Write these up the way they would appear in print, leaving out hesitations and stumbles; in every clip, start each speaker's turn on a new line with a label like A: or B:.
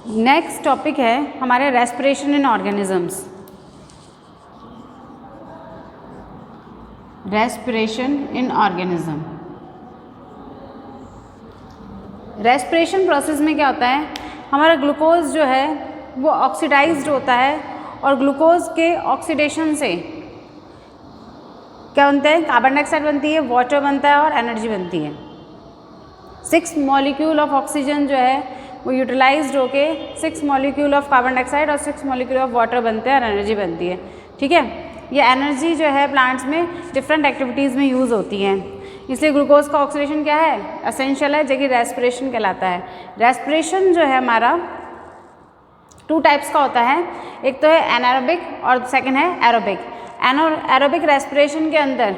A: Next topic है हमारे respiration in organisms. Respiration in organism. Respiration process में क्या होता है, हमारा ग्लूकोज जो है वो ऑक्सीडाइज्ड होता है और ग्लूकोज के ऑक्सीडेशन से क्या बनता है, कार्बन डाइऑक्साइड बनती है, वाटर बनता है और एनर्जी बनती है। 6 मॉलिक्यूल ऑफ ऑक्सीजन जो है वो यूटिलाइज्ड होके 6 मॉलिक्यूल ऑफ कार्बन डाइऑक्साइड और 6 मॉलिक्यूल ऑफ वाटर बनते हैं और एनर्जी बनती है। ठीक है, ये एनर्जी जो है प्लांट्स में डिफरेंट एक्टिविटीज़ में यूज़ होती है, इसलिए ग्लूकोज का ऑक्सीडेशन क्या है, एसेंशियल है, जो कि रेस्पिरेशन कहलाता है। रेस्पिरेशन जो है हमारा 2 टाइप्स का होता है, एक तो है एनारोबिक और सेकंड है एरोबिक। एरोबिक रेस्पिरेशन के अंदर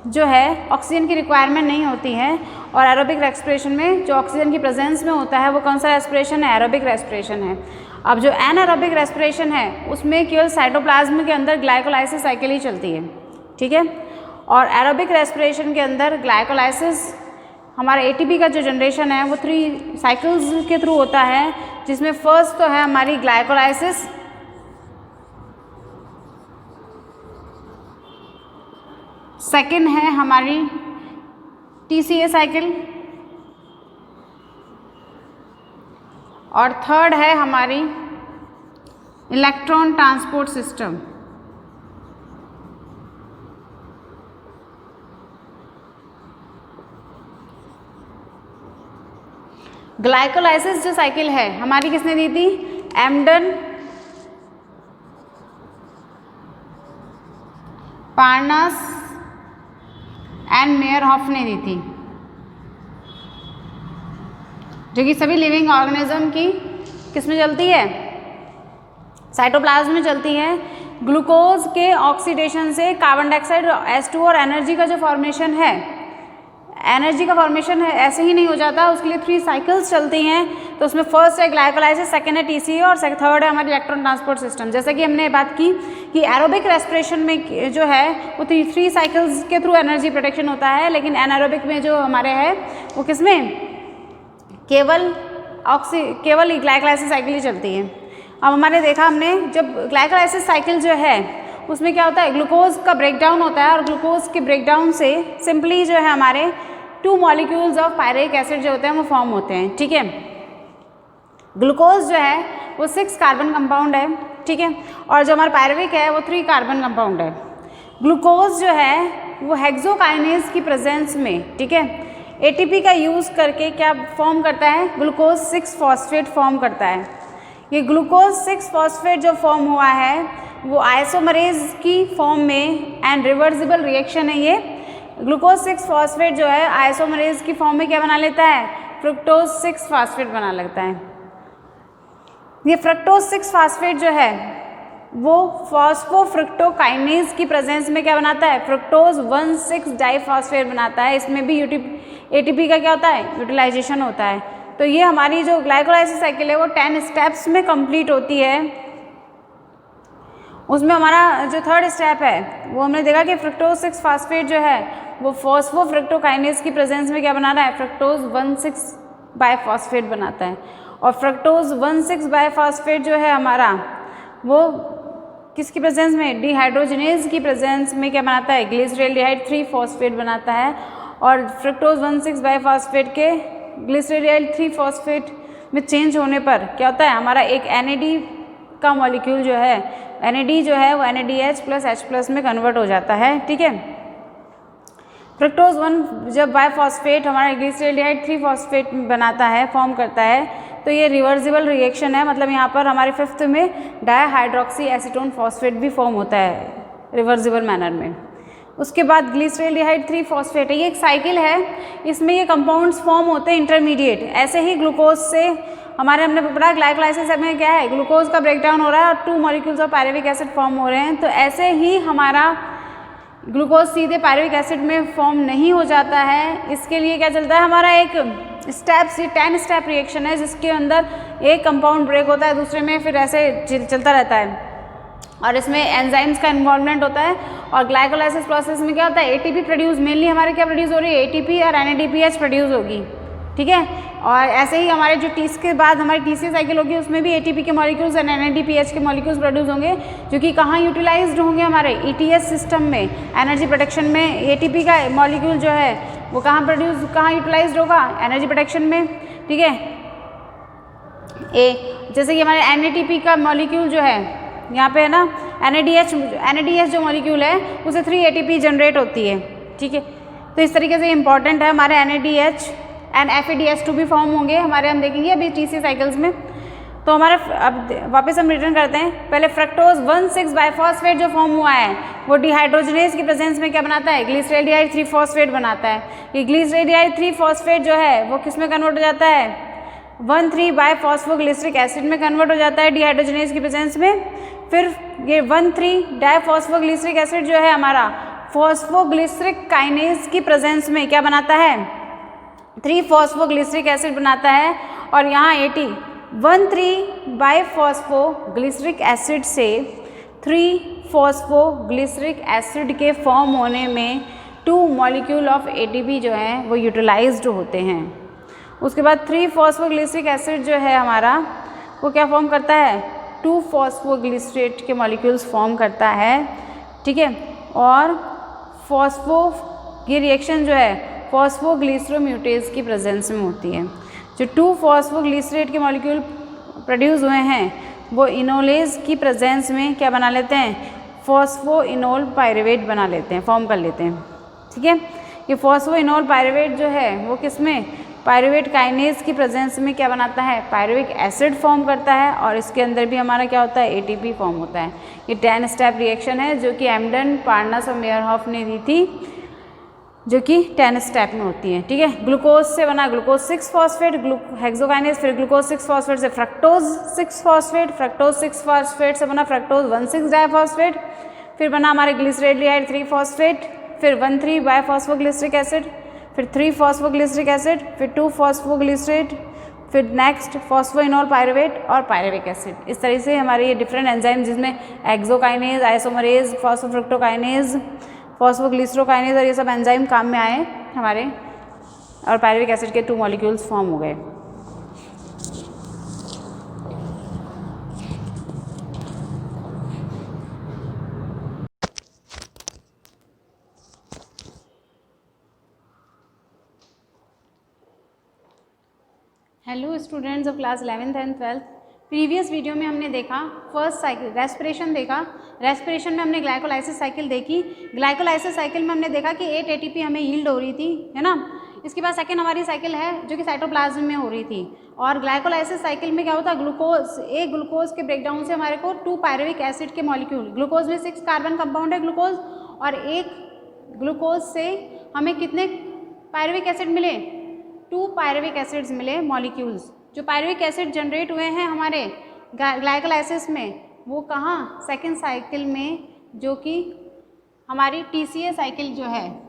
A: जो है ऑक्सीजन की रिक्वायरमेंट नहीं होती है और एरोबिक रेस्पिरेशन में जो ऑक्सीजन की प्रेजेंस में होता है वो कौन सा रेस्पिरेशन है, एरोबिक रेस्पिरेशन है। अब जो एनारोबिक रेस्पिरेशन है उसमें केवल साइटोप्लाज्म के अंदर ग्लाइकोलाइसिस साइकिल ही चलती है। ठीक है, और एरोबिक रेस्पिरेशन के अंदर ग्लाइकोलाइसिस हमारा एटीपी का जो जनरेशन है वो 3 साइकिल्स के थ्रू होता है, जिसमें फर्स्ट तो है हमारी ग्लाइकोलाइसिस, सेकेंड है हमारी टीसीए साइकिल और थर्ड है हमारी इलेक्ट्रॉन ट्रांसपोर्ट सिस्टम। ग्लाइकोलाइसिस जो साइकिल है हमारी किसने दी थी, एम्डन, पार्नास एंड मेयरहॉफ ने दी थी, जो कि सभी लिविंग ऑर्गेनिज्म की किस में चलती है, साइटोप्लाज्म में चलती है। ग्लूकोज के ऑक्सीडेशन से कार्बन डाइऑक्साइड H2 और एनर्जी का जो फॉर्मेशन है, एनर्जी का फॉर्मेशन है ऐसे ही नहीं हो जाता, उसके लिए 3 साइकिल्स चलती हैं। तो उसमें फर्स्ट है ग्लाइकोलाइसिस, सेकेंड है टीसीए और थर्ड है हमारी इलेक्ट्रॉन ट्रांसपोर्ट सिस्टम। जैसा कि हमने बात की कि एरोबिक रेस्पिरेशन में जो है वो 3 साइकिल्स के थ्रू एनर्जी प्रोटेक्शन होता है, लेकिन एनारोबिक में जो हमारे है वो किसमें केवल ग्लाइकोलाइसिस साइकिल ही चलती है। अब हमारे देखा हमने जब ग्लाइकोलाइसिस साइकिल जो है उसमें क्या होता है, ग्लूकोज का ब्रेकडाउन होता है और ग्लूकोज के ब्रेकडाउन से सिंपली जो है हमारे 2 मॉलिक्यूल्स ऑफ पायरिक एसिड जो होते हैं वो फॉर्म होते हैं। ठीक है, ग्लूकोज जो है वो 6 कार्बन कंपाउंड है। ठीक है, और जो हमारा पायरुविक है वो 3 कार्बन कंपाउंड है। ग्लूकोज जो है वो हेक्सोकाइनेज की प्रेजेंस में, ठीक है, एटीपी का यूज़ करके क्या फॉर्म करता है, ग्लूकोज 6 फॉस्फेट फॉर्म करता है। ये ग्लूकोज 6 फॉस्फेट जो फॉर्म हुआ है वो आइसोमरेज की फॉर्म में एंड रिवर्सिबल रिएक्शन है। ये ग्लूकोज 6 फॉस्फेट जो है आइसोमरेज की फॉर्म में क्या बना लेता है, फ्रुक्टोज 6 फॉस्फेट बना लगता है। ये फ्रुक्टोज 6 फॉस्फेट जो है वो फॉस्फोफ्रुक्टोकाइनेज की प्रेजेंस में क्या बनाता है, फ्रुक्टोज 1,6 डाइफॉस्फेट बनाता है। इसमें भी एटीपी का क्या होता है, यूटिलाइजेशन होता है। तो ये हमारी जो ग्लाइकोलाइसिस साइकिल है वो 10 स्टेप्स में कंप्लीट होती है। उसमें हमारा जो थर्ड स्टेप है वो हमने देखा कि फ्रुक्टोज 6 फॉस्फेट जो है वो फॉस्फोफ्रुक्टोकाइनेज की प्रेजेंस में क्या बना रहा है, फ्रुक्टोज 1,6 बाइफॉस्फेट बनाता है। और फ्रुक्टोज 1,6 बाइफॉस्फेट जो है हमारा वो किसकी प्रेजेंस में, डिहाइड्रोजनेज की प्रेजेंस में क्या बनाता है, ग्लिसरॉल्डिहाइड 3 फॉस्फेट बनाता है। और फ्रुक्टोज 1,6 बाइफॉस्फेट के ग्लिसरॉल्डिहाइड 3 फॉस्फेट में चेंज होने पर क्या होता है, हमारा एक NAD का मॉलिक्यूल जो है, NAD जो है वो NADH + H+ में कन्वर्ट हो जाता है। ठीक है, फ्रुक्टोज 1 जब बाइफॉस्फेट हमारा ग्लिसरॉल्डिहाइड 3 फॉस्फेट बनाता है, फॉर्म करता है, तो ये रिवर्सिबल रिएक्शन है। मतलब यहाँ पर हमारे 5th में डायहाइड्रोक्सी एसीटोन फॉस्फेट भी फॉर्म होता है रिवर्सिबल मैनर में। उसके बाद ग्लिसरॉल्डिहाइड 3 फॉस्फेट है, ये एक साइकिल है, इसमें ये कंपाउंड्स फॉर्म होते हैं इंटरमीडिएट। ऐसे ही ग्लूकोज से हमारे हमने पढ़ा ग्लाइकोलाइसिस में क्या है, ग्लूकोज का ब्रेकडाउन हो रहा है और 2 molecules of pyruvic acid form हो रहे हैं। तो ऐसे ही हमारा ग्लूकोज सीधे पायरुविक एसिड में फॉर्म नहीं हो जाता है। इसके लिए क्या चलता है, हमारा एक स्टेप्स, ये 10 स्टेप रिएक्शन है जिसके अंदर एक कंपाउंड ब्रेक होता है दूसरे में, फिर ऐसे चलता रहता है और इसमें एंजाइम्स का इन्वॉल्वमेंट होता है। और ग्लाइकोलाइसिस प्रोसेस में क्या होता है, एटीपी प्रोड्यूस, मेनली हमारे क्या प्रोड्यूस हो रही है, एटीपी और NADPH प्रोड्यूस होगी। ठीक है। और ऐसे ही हमारे जो टीस के बाद हमारी टीसी साइकिल होगी उसमें भी एटीपी के मॉलिक्यूल्स एंड एनएडीपीएच के मॉलिक्यूल्स प्रोड्यूस होंगे, जो कि कहाँ यूटिलाइज्ड होंगे हमारे ईटीएस सिस्टम में, एनर्जी प्रोटेक्शन में। एटीपी का मॉलिक्यूल जो है वो कहाँ यूटिलाइज्ड होगा, एनर्जी प्रोटेक्शन में, ठीक है। जैसे कि हमारे एनएटीपी का मॉलिक्यूल जो है यहाँ पे है ना, एनएडीएच जो मॉलिक्यूल है उसे 3 एटीपी जनरेट होती है, ठीक है। तो इस तरीके से इंपॉर्टेंट है हमारे एनएडीएच एंड FADH2 भी फॉर्म होंगे हमारे, हम देखेंगे अभी TC साइकिल्स में। तो हमारा अब वापस हम रिटर्न करते हैं। पहले फ्रक्टोज 1,6 बाइफॉस्फेट जो फॉर्म हुआ है वो डिहाइड्रोजनेज की प्रेजेंस में क्या बनाता है, ग्लिसरैल्डिहाइड 3 फॉस्फेट बनाता है। ये ग्लिसरैल्डिहाइड 3 फॉस्फेट जो है वो किस में कन्वर्ट हो जाता है, 1,3 बाइफॉस्फोग्लिसरिक एसिड में कन्वर्ट हो जाता है डिहाइड्रोजनेज की प्रेजेंस में। फिर ये 1,3 डाइफॉस्फोग्लिसरिक एसिड जो है हमारा फॉस्फोग्लिसरिक काइनेज की प्रेजेंस में क्या बनाता है, 3 फॉस्फोग्लिसरिक एसिड बनाता है। और यहाँ 1,3 बाइफॉस्फोग्लिसरिक एसिड से 3 फॉस्फोग्लिसरिक एसिड के फॉर्म होने में 2 मॉलिक्यूल ऑफ ATP जो हैं वो यूटिलाइज्ड होते हैं। उसके बाद 3 फॉस्फोग्लिसरिक एसिड जो है हमारा वो क्या फॉर्म करता है, 2 फॉस्फोग्लिसरेट के मॉलिक्यूल्स फॉर्म करता है, ठीक है। और ये रिएक्शन जो है फॉस्फोग्लिसरोम्यूटेज की प्रेजेंस में होती है। जो 2 फॉस्फोग्लिसरेट के मॉलिक्यूल प्रोड्यूस हुए हैं वो इनोलेज की प्रेजेंस में क्या बना लेते हैं, फॉस्फोइनोल पायरुवेट बना लेते हैं, फॉर्म कर लेते हैं, ठीक है। ये फॉस्फोइनोल पायरुवेट जो है वो किसमें, पायरुवेट काइनेज की प्रेजेंस में क्या बनाता है, पायरुविक एसिड फॉर्म करता है। और इसके अंदर भी हमारा क्या होता है, ATP फॉर्म होता है। ये 10 स्टेप रिएक्शन है जो कि एम्डन, पार्नस और मेयरहॉफ ने दी थी, जो कि 10 स्टेप में होती है, ठीक है। ग्लूकोज से बना ग्लूकोज 6 फॉस्फेट हेक्सोकाइनेज, फिर ग्लूकोज 6 फॉस्फेट से फ्रक्टोज 6 फॉस्फेट, फ्रक्टोज 6 फॉस्फेट से बना फ्रक्टोज 1,6 डाइफॉस्फेट, फिर बना हमारे ग्लिसरैल्डिहाइड 3 फॉस्फेट, फिर 1,3 बाइफॉस्फोग्लिसरिक एसिड, फिर 3 फॉस्फोग्लिसरिक एसिड, फिर 2 फॉस्फोग्लिसरेट, फिर नेक्स्ट फॉस्फोइनोल पायरुवेट और पायरुविक एसिड। इस तरह से हमारे ये डिफरेंट एंजाइम जिसमें एक्सोकाइनेज, आइसोमरेज, फॉस्फोफ्रक्टोकाइनेज, फॉस्फोग्लिसरोकाइनेज और ये सब एंजाइम काम में आए हमारे, और पायरुविक एसिड के 2 मॉलिक्यूल्स फॉर्म हो गए। Hello students of class 11th and 12th। Previous video में हमने देखा फर्स्ट साइकिल रेस्पिरेशन देखा। रेस्पिरेशन में हमने ग्लाइकोलाइसिस साइकिल देखी। ग्लाइकोलाइसिस साइकिल में हमने देखा कि 8 ATP हमें यील्ड हो रही थी, है ना। इसके बाद सेकेंड हमारी साइकिल है जो कि साइटोप्लाज्म में हो रही थी। और ग्लाइकोलाइसिस साइकिल में क्या होता है, ग्लूकोज के ब्रेकडाउन से हमारे को 2 पायरुविक एसिड के मॉलिक्यूल, ग्लूकोज में 6 कार्बन कंपाउंड है ग्लूकोज, और एक ग्लूकोज से हमें कितने पायरुविक एसिड मिले, 2 पायरुविक एसिड्स मिले मॉलिक्यूल्स। जो पायरुविक एसिड जनरेट हुए हैं हमारे ग्लाइकोलाइसिस में वो कहाँ, सेकेंड साइकिल में, जो कि हमारी TCA साइकिल जो है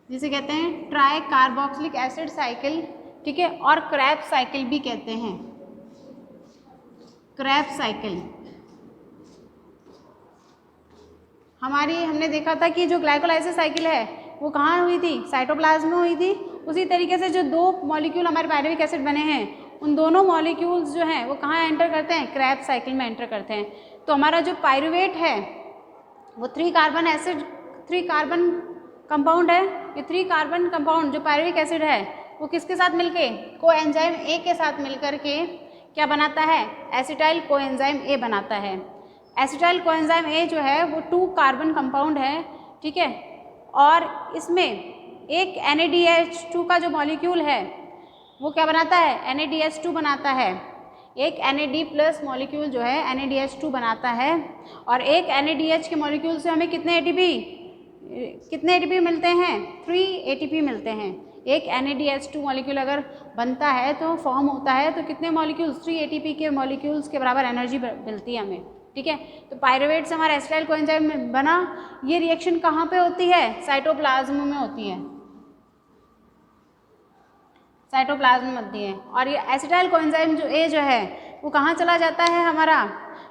A: जिसे कहते हैं ट्राई कार्बोक्सिलिक एसिड साइकिल, ठीक है। और क्रैब्स साइकिल भी कहते हैं, क्रैब्स साइकिल। हमने देखा था कि जो ग्लाइकोलाइसिस साइकिल है वो कहाँ हुई थी, साइटोप्लाज्म में हुई थी। उसी तरीके से जो 2 मॉलिक्यूल हमारे पायरुविक एसिड बने हैं उन दोनों मॉलिक्यूल्स जो हैं वो कहाँ एंटर करते हैं, क्रैब्स साइकिल में एंटर करते हैं। तो हमारा जो पायरुवेट है वो 3 कार्बन कंपाउंड है। ये 3 कार्बन कंपाउंड जो पायरुविक एसिड है वो किसके साथ मिलके, कोएंजाइम A के साथ मिलकर के क्या बनाता है, एसिटाइल कोएंजाइम A बनाता है। एसिटाइल कोएंजाइम A जो है वो 2 कार्बन कंपाउंड है, ठीक है। और इसमें एक NADH2 का जो मॉलिक्यूल है वो क्या बनाता है, NADH2 बनाता है। एक NAD+ मॉलिक्यूल जो है NADH2 बनाता है। और एक NADH के मॉलिक्यूल से हमें कितने ATP मिलते हैं, 3 ATP मिलते हैं। एक NADH2 मॉलिक्यूल अगर बनता है तो फॉर्म होता है तो कितने मॉलिक्यूल्स, 3 ATP के मॉलिक्यूल्स के बराबर एनर्जी मिलती है हमें, ठीक है। तो पायरुवेट से हमारा एसिटाइल कोएंजाइम बना। ये रिएक्शन कहाँ पे होती है, साइटोप्लाज्म में होती है, साइटोप्लाज्म में होती है। और ये एसिटाइल कोएंजाइम जो A जो है वो कहाँ चला जाता है हमारा,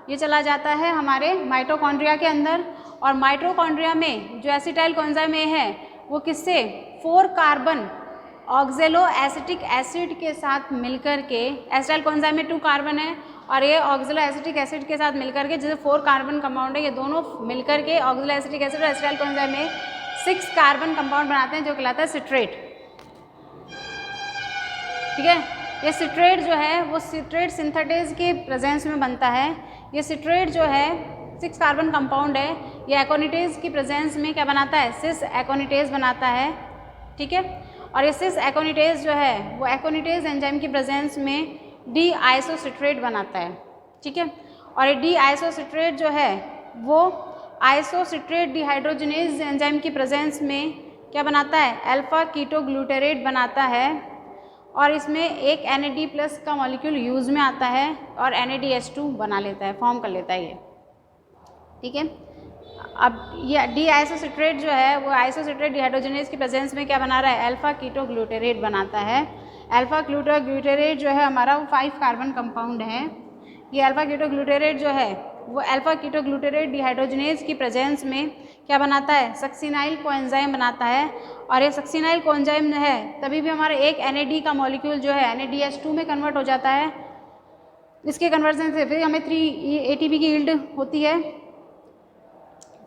A: ये चला जाता है हमारे माइटोकॉन्ड्रिया के अंदर। और माइटोकॉन्ड्रिया में जो एसिटाइल कोएंजाइम A है वो किससे, 4 कार्बन ऑक्जेलो एसिटिक एसिड के साथ मिलकर के, एसिटाइल कोएंजाइम में 2 कार्बन है और ये ऑक्जेलो एसिटिक एसिड के साथ मिलकर के, जैसे 4 कार्बन कंपाउंड है, ये दोनों मिलकर के ऑक्जेलो एसिटिक एसिड और एसिटाइल कोएंजाइम में 6 कार्बन कंपाउंड बनाते हैं जो कहलाता है सिट्रेट। ठीक है, ये सिट्रेट जो है वो सिट्रेट सिंथेटेज के प्रेजेंस में बनता है। ये सिट्रेट जो है 6 कार्बन कंपाउंड है, ये एकोनिटेज की प्रेजेंस में क्या बनाता है, सिस एकोनिटेज बनाता है। ठीक है, और ये सिस एकोनिटेज जो है वो एकोनिटेज एंजाइम की प्रेजेंस में डी आइसोसिट्रेट बनाता है। ठीक है, और ये डी आइसोसिट्रेट जो है वो आइसोसिट्रेट डिहाइड्रोजनेज एंजाइम की प्रेजेंस में क्या बनाता है, अल्फा कीटोग्लूटेरेट बनाता है और इसमें एक NAD+ का मॉलिक्यूल यूज़ में आता है और NADH2 बना लेता है, फॉर्म कर लेता है ये। ठीक है, अब ये डी आइसोसिट्रेट जो है वो आइसोसिट्रेट डिहाइड्रोजनेज की प्रेजेंस में क्या बना रहा है, अल्फा कीटोग्लूटेरेट बनाता है। अल्फा कीटोग्लूटेरेट जो है हमारा वो 5 कार्बन कंपाउंड है। ये अल्फा कीटोग्लूटेरेट जो है वो अल्फा कीटोग्लूटेरेट डिहाइड्रोजनेज की प्रेजेंस में क्या बनाता है, सक्सिनाइल कोएंजाइम बनाता है। और ये सक्सिनाइल कोएंजाइम जो है तभी भी हमारा एक NAD का मॉलिक्यूल जो है NADH2 में कन्वर्ट हो जाता है। इसके कन्वर्जन से फिर हमें 3 ATP की यील्ड होती है,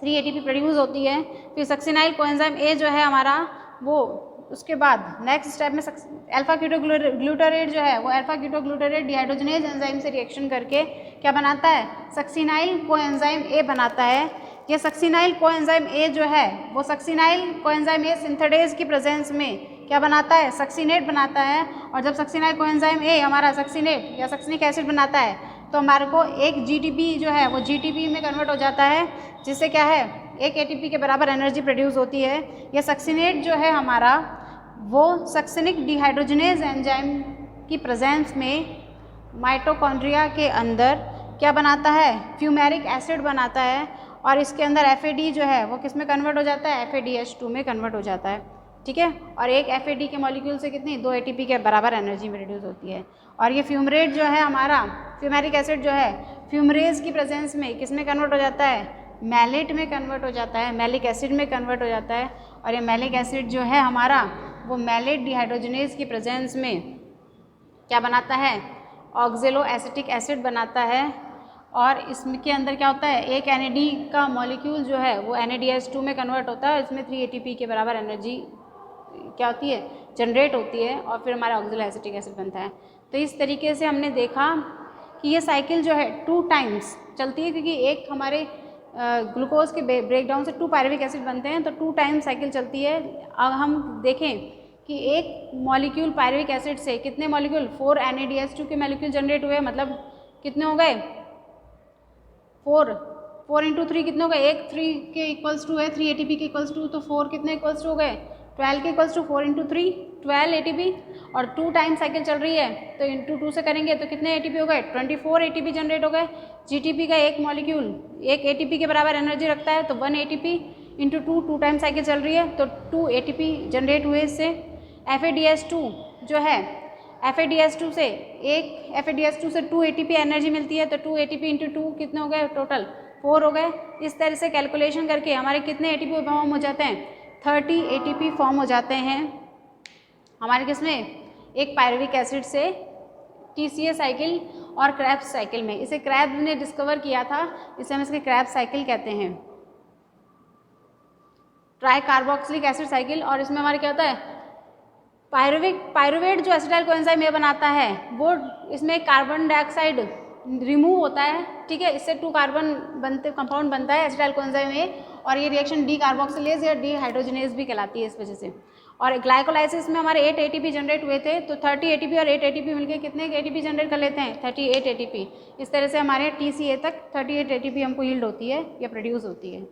A: 3 ATP प्रोड्यूस होती है। फिर सक्सिनाइल कोएंजाइम A जो है हमारा वो उसके बाद नेक्स्ट स्टेप में अल्फा कीटोग्लूटेरेट जो है वो अल्फा कीटोग्लूटेरेट डिहाइड्रोजनेज एंजाइम से रिएक्शन करके क्या बनाता है, सक्सिनाइल कोएंजाइम A बनाता है। ये सक्सिनाइल कोएंजाइम A जो है वो सक्सिनाइल कोएंजाइम A सिंथेटेज की प्रेजेंस में क्या बनाता है, सक्सिनेट बनाता है। और जब सक्सिनाइल कोएंजाइम A हमारा सक्सिनेट या सक्सिनिक एसिड बनाता है तो हमारे को एक GTP जो है वो GTP में कन्वर्ट हो जाता है, जिससे क्या है, एक ATP के बराबर एनर्जी प्रोड्यूस होती है। यह सक्सिनेट जो है हमारा वो सक्सिनिक डिहाइड्रोजनेज एंजाइम की प्रेजेंस में माइटोकॉन्ड्रिया के अंदर क्या बनाता है, फ्यूमेरिक एसिड बनाता है और इसके अंदर FAD जो है वो किस में कन्वर्ट हो जाता है, FADH2 में कन्वर्ट हो जाता है। ठीक है, और एक FAD के मॉलिक्यूल से कितनी, 2 ATP के बराबर एनर्जी में रिड्यूस होती है। और ये फ्यूमरेट जो है हमारा फ्यूमेरिक एसिड जो है फ्यूमरेज की प्रेजेंस में किस में कन्वर्ट हो जाता है, मैलेट में कन्वर्ट हो जाता है, मैलिक एसिड में कन्वर्ट हो जाता है। और ये मैलिक एसिड जो है हमारा वो मैलेट डिहाइड्रोजनेज की प्रेजेंस में क्या बनाता है, ऑक्जेलो एसिटिक एसिड बनाता है। और इसमें के अंदर क्या होता है, एक NAD का मॉलिक्यूल जो है वो NADH2 में कन्वर्ट होता है, इसमें 3 ATP के बराबर एनर्जी क्या होती है, जनरेट होती है और फिर हमारा ऑक्जेलो एसिटिक एसिड बनता है। तो इस तरीके से हमने देखा कि ये साइकिल जो है 2 टाइम्स चलती है, क्योंकि एक हमारे ग्लूकोज के ब्रेकडाउन से 2 पायरुविक एसिड बनते हैं, तो 2 टाइम साइकिल चलती है। अब हम देखें कि एक मॉलिक्यूल पायरुविक एसिड से कितने मॉलिक्यूल, 4 NADH2 के मॉलिक्यूल जनरेट हुए, मतलब कितने हो गए, 4 इंटू 3 कितने हो गए, एक 3 के इक्वल्स टू है, 3 ATP के इक्वल्स टू, तो 4 कितने इक्वल्स टू हो गए, 12 के इक्वल्स टू 4 इंटू 3 12 ATP। और 2 टाइम साइकिल चल रही है तो इंटू 2 से करेंगे तो कितने ATP हो गए, 24 ATP जनरेट हो गए। GTP का एक मॉलिक्यूल एक ATP के बराबर एनर्जी रखता है, तो 1 ATP इंटू 2 टाइम साइकिल चल रही है तो 2 ATP जनरेट हुए इससे। FADH2 जो है FADH2 से एक FADH2 से 2 ATP एनर्जी मिलती है, तो 2 ATP इंटू 2 कितने हो गए, टोटल 4 हो गए। इस तरह से कैलकुलेशन करके हमारे कितने ATP फॉर्म हो जाते हैं, 30 ATP फॉर्म हो जाते हैं हमारे किसमें, एक पायरुविक एसिड से TCA साइकिल और क्रेब्स साइकिल में। इसे क्रेब्स ने डिस्कवर किया था, इसे हम इसके क्रेब्स साइकिल कहते हैं, ट्राई कार्बोक्सिलिक एसिड साइकिल। और इसमें हमारे क्या होता है, पायरुवेट जो एसिटाइल कोएंजाइम A बनाता है वो इसमें कार्बन डाइऑक्साइड रिमूव होता है। ठीक है, इससे 2 कार्बन कंपाउंड बनता है एसिटाइल कोएंजाइम A, और ये रिएक्शन डी कार्बोक्सिलेज या डिहाइड्रोजनेज भी कहलाती है इस वजह से। और ग्लाइकोलाइसिस में हमारे 8 ATP जनरेट हुए थे, तो 30 ATP और 8 ATP मिलकर कितने ATP जनरेट कर लेते हैं, 38 ATP। इस तरह से हमारे TCA तक 38 ATP हमको यील्ड होती है या प्रोड्यूस होती है।